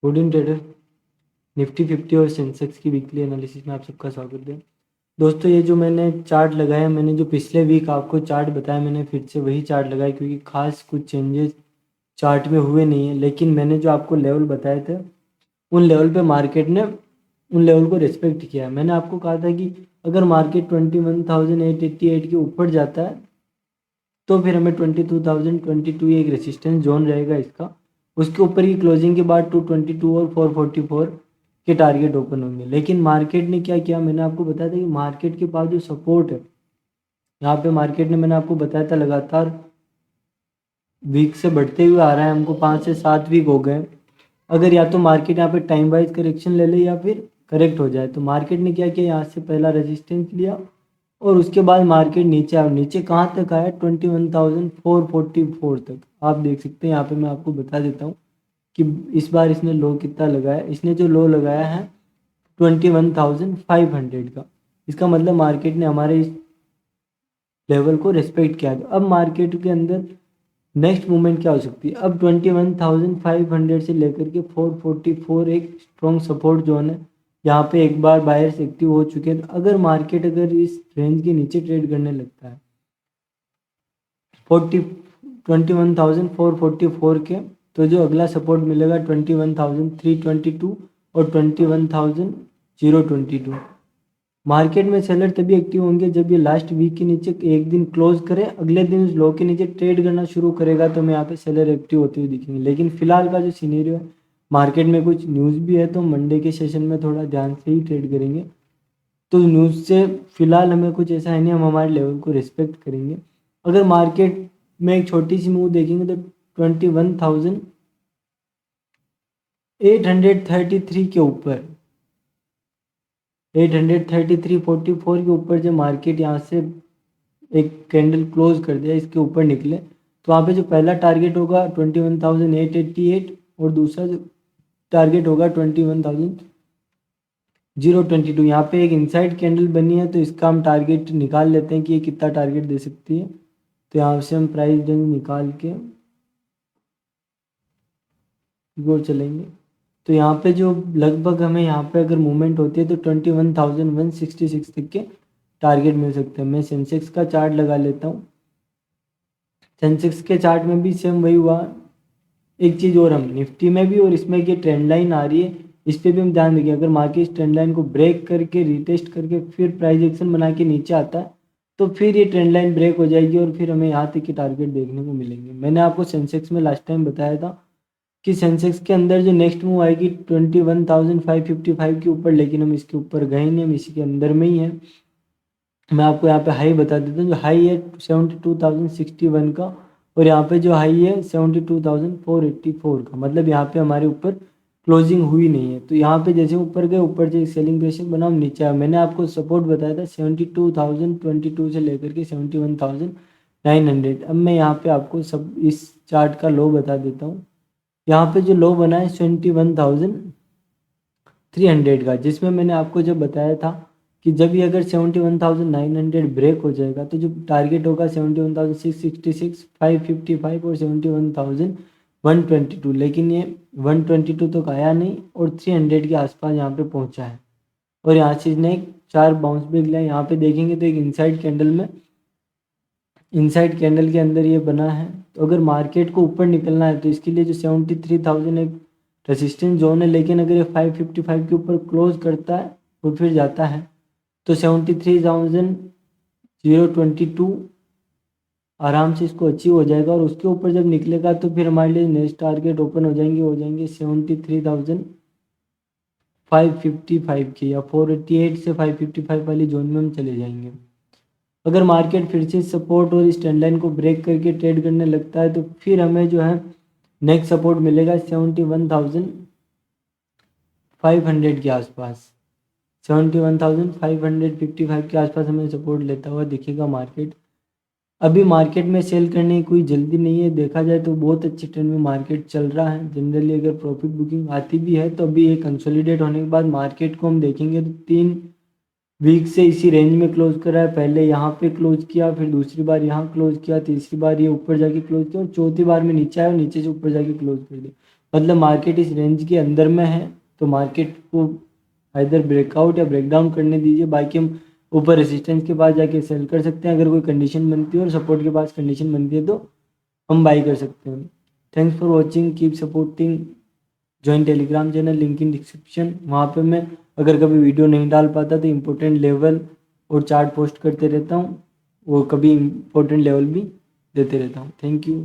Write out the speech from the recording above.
Good in trader, Nifty 50 और Sensex की weekly analysis में आप सबका स्वागत है। दोस्तों, ये जो मैंने चार्ट लगाया, मैंने जो पिछले वीक आपको चार्ट बताया, मैंने फिर से वही चार्ट लगाया क्योंकि खास कुछ चेंजेस चार्ट में हुए नहीं है। लेकिन मैंने जो आपको लेवल बताए थे उन लेवल पे मार्केट ने उन लेवल को रिस्पेक्ट किया है। मैंने आपको कहा था कि अगर मार्केट 21,888 के ऊपर जाता है तो फिर हमें 22,022 एक रेसिस्टेंस जोन रहेगा इसका, उसके ऊपर की क्लोजिंग के बाद 222 और 444 के टारगेट ओपन होंगे। लेकिन मार्केट ने क्या किया, मैंने आपको बताया था कि मार्केट के पास जो सपोर्ट है यहाँ पे, मार्केट ने मैंने आपको बताया था लगातार वीक से बढ़ते हुए आ रहा है, हमको 5 से 7 वीक हो गए। अगर या तो मार्केट यहाँ पे टाइम वाइज करेक्शन ले ले या फिर करेक्ट हो जाए, तो मार्केट ने क्या किया, यहाँ से पहला रेजिस्टेंस लिया और उसके बाद मार्केट नीचे आया। नीचे कहाँ तक आया, 21,444 तक। आप देख सकते हैं यहाँ पे, मैं आपको बता देता हूँ कि इस बार इसने लो कितना लगाया। इसने जो लो लगाया है 21,500 का, इसका मतलब मार्केट ने हमारे इस लेवल को रिस्पेक्ट किया। अब मार्केट के अंदर नेक्स्ट मूवमेंट क्या हो सकती है, अब 21,500 से लेकर के 444 एक स्ट्रॉन्ग सपोर्ट जोन है। यहाँ पे एक बार बायर्स एक्टिव हो चुके हैं। अगर मार्केट अगर इस रेंज के नीचे ट्रेड करने लगता है 21,444 के, तो जो अगला सपोर्ट मिलेगा 21,322 और 21,022। मार्केट में सेलर तभी एक्टिव होंगे जब ये लास्ट वीक के नीचे एक दिन क्लोज करे, अगले दिन उस लो के नीचे ट्रेड करना शुरू करेगा, तो हमें यहाँ पे सेलर एक्टिव होते हुए दिखेंगे। लेकिन फिलहाल का जो सीनेरियो है, मार्केट में कुछ न्यूज़ भी है, तो मंडे के सेशन में थोड़ा ध्यान से ही ट्रेड करेंगे। तो न्यूज़ से फिलहाल हमें कुछ ऐसा है नहीं, हम हमारे लेवल को रिस्पेक्ट करेंगे। अगर मार्केट में एक छोटी सी मूव देखेंगे तो 21,833 के ऊपर 833.44 के ऊपर जब मार्केट यहाँ से एक कैंडल क्लोज कर दिया, इसके ऊपर निकले, तो वहाँ पे जो पहला टारगेट होगा 21,888 और दूसरा जो टारगेट होगा 21,022। यहाँ पे एक इनसाइड कैंडल बनी है, तो इसका हम टारगेट निकाल लेते हैं कि ये कितना टारगेट दे सकती है। तो यहाँ से हम प्राइस रेंज निकाल के गो चलेंगे। तो यहाँ पे जो लगभग हमें यहाँ पे अगर मूवमेंट होती है तो 21,166 तक के टारगेट मिल सकते हैं। मैं सेंसेक्स का चार्ट लगा लेता हूँ। सेंसेक्स के चार्ट में भी सेम वही हुआ। एक चीज़ और, हम निफ्टी में भी और इसमें ये ट्रेंड लाइन आ रही है, इस पर भी हम ध्यान देंगे। अगर मार्केट ट्रेंड लाइन को ब्रेक करके रिटेस्ट करके फिर प्राइस एक्शन बना के नीचे आता है, तो फिर ये ट्रेंड लाइन ब्रेक हो जाएगी और फिर हमें यहाँ तक के टारगेट देखने को मिलेंगे। मैंने आपको सेंसेक्स में लास्ट टाइम बताया था कि सेंसेक्स के अंदर जो नेक्स्ट मूव आएगी 21,555 के ऊपर, लेकिन हम इसके ऊपर गए नहीं, हम इसी के अंदर में ही हैं। मैं आपको यहाँ पे हाई बता देता हूँ। जो हाई है 72,061 का और यहाँ पे जो हाई है 72,484 का, मतलब यहाँ पे हमारे ऊपर क्लोजिंग हुई नहीं है। तो यहाँ पे जैसे ऊपर गए, ऊपर से सेलिंग प्रेशर बना, हम नीचे आए। मैंने आपको सपोर्ट बताया था 72,022 से लेकर के 71,900। अब मैं यहाँ पे आपको सब इस चार्ट का लो बता देता हूँ। यहाँ पे जो लो बना है 71,300 का, जिसमें मैंने आपको जब बताया था कि जब ये अगर 71,900 ब्रेक हो जाएगा तो जो टारगेट होगा 71,666, 555 और 71,122। लेकिन ये 122 तक आया नहीं और 300 के आसपास यहाँ पे पहुँचा है और यहाँ से इसने एक 4 बाउंस बैक लिया। यहाँ पे देखेंगे तो एक इनसाइड कैंडल के अंदर ये बना है। तो अगर मार्केट को ऊपर निकलना है तो इसके लिए जो 73,000 एक रेजिस्टेंस जोन है, लेकिन अगर ये 555 के ऊपर क्लोज करता है तो फिर जाता है तो 73,022 आराम से इसको अचीव हो जाएगा। और उसके ऊपर जब निकलेगा तो फिर हमारे लिए नेक्स्ट टारगेट ओपन हो जाएंगे 73,555 के, या 488 से 555 वाली जोन में हम चले जाएंगे। अगर मार्केट फिर से सपोर्ट और इस ट्रेंड लाइन को ब्रेक करके ट्रेड करने लगता है तो फिर हमें जो है नेक्स्ट सपोर्ट मिलेगा 71,500 के आसपास। 71,555 के आसपास हमें सपोर्ट लेता हुआ दिखेगा मार्केट। अभी मार्केट में सेल करने की कोई जल्दी नहीं है। देखा जाए तो बहुत अच्छे ट्रेंड में मार्केट चल रहा है। जनरली अगर प्रॉफिट बुकिंग आती भी है तो अभी ये कंसोलिडेट होने के बाद मार्केट को हम देखेंगे तो 3 वीक से इसी रेंज में क्लोज करा है। पहले यहाँ पे क्लोज किया, फिर दूसरी बार यहाँ क्लोज किया, तीसरी बार ये ऊपर जाके क्लोज किया और चौथी बार में नीचे आया और नीचे से ऊपर जाके क्लोज कर दिया। मतलब मार्केट इस रेंज के अंदर में है तो मार्केट को इधर ब्रेकआउट या ब्रेकडाउन करने दीजिए, बाकी हम ऊपर रेजिस्टेंस के पास जाके सेल कर सकते हैं। अगर कोई कंडीशन बनती है और सपोर्ट के पास कंडीशन बनती है तो हम बाई कर सकते हैं। Thanks for watching, keep supporting, join Telegram channel, link in description. वहाँ पे मैं अगर कभी वीडियो नहीं डाल पाता तो इम्पोर्टेंट लेवल और चार्ट पोस्ट करते रहता हूँ, वो कभी इम्पोर्टेंट लेवल भी देते रहता हूँ। Thank you.